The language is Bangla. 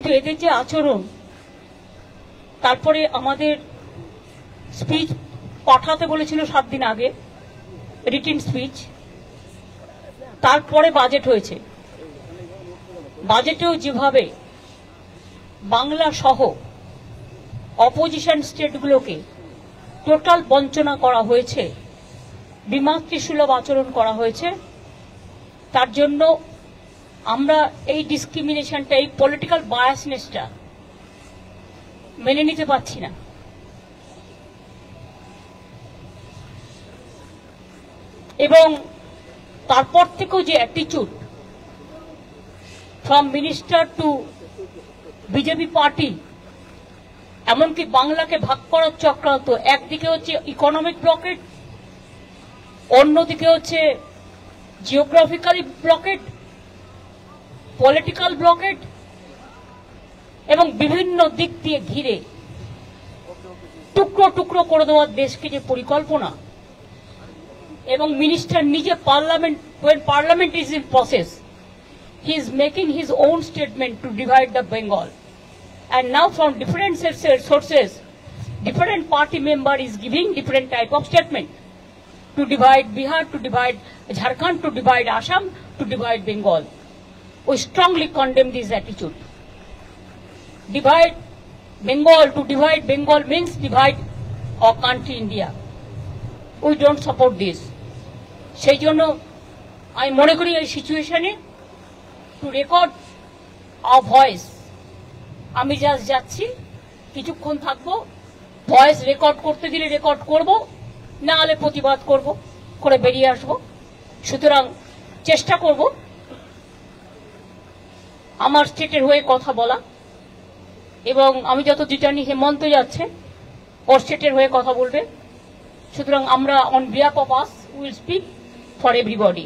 কিন্তু এদের যে আচরণ, তারপরে আমাদের স্পিচ পাঠাতে বলেছিল 7 দিন আগে, রিটেন স্পিচ, তারপরে বাজেট হয়েছে। বাজেটেও যেভাবে বাংলা সহ অপোজিশন স্টেটগুলোকে টোটাল বঞ্চনা করা হয়েছে, বিমাতৃসুলভ আচরণ করা হয়েছে, তার জন্য আমরা এই ডিসক্রিমিনেশনটা, এই পলিটিক্যাল বায়াসনেসটা মেনে নিতে পারছি না। এবং তারপর থেকেও যে attitude from minister two BJP party, এমনকি বাংলাকে ভাগ করার চক্রান্ত, একদিকে হচ্ছে ইকোনমিক ব্লকেট, অন্যদিকে হচ্ছে জিওগ্রাফিক্যালি ব্লকেট, পলিটিক্যাল ব্লকেট, এবং বিভিন্ন দিক দিয়ে ঘিরে টুকরো টুকরো করে দেওয়ার দেশকে যে পরিকল্পনা, এবং মিনিস্টার নিজে parliament is in process, he is making his own statement to divide the Bengal, and now from different sources, different party member is giving different type of statement to divide Bihar, to divide Jharkhand, to divide Assam, to divide Bengal. We strongly condemn this attitude. Divide Bengal, to divide Bengal means divide our country India. We don't support this. সেই জন্য আমি মনে করি এই সিচুয়েশনে টু রেকর্ড আওয়ার ভয়েস, আমি জাস্ট যাচ্ছি, কিছুক্ষণ থাকবো, ভয়েস রেকর্ড করতে দিলে রেকর্ড করব, না হলে প্রতিবাদ করব, করে বেরিয়ে আসব। সুতরাং চেষ্টা করব আমার স্টেটের হয়ে কথা বলা, এবং আমি যত জানি হেমন্ত যাচ্ছে, ওর স্টেটের হয়ে কথা বলবে। সুতরাং আমরা on behalf of us will speak for everybody.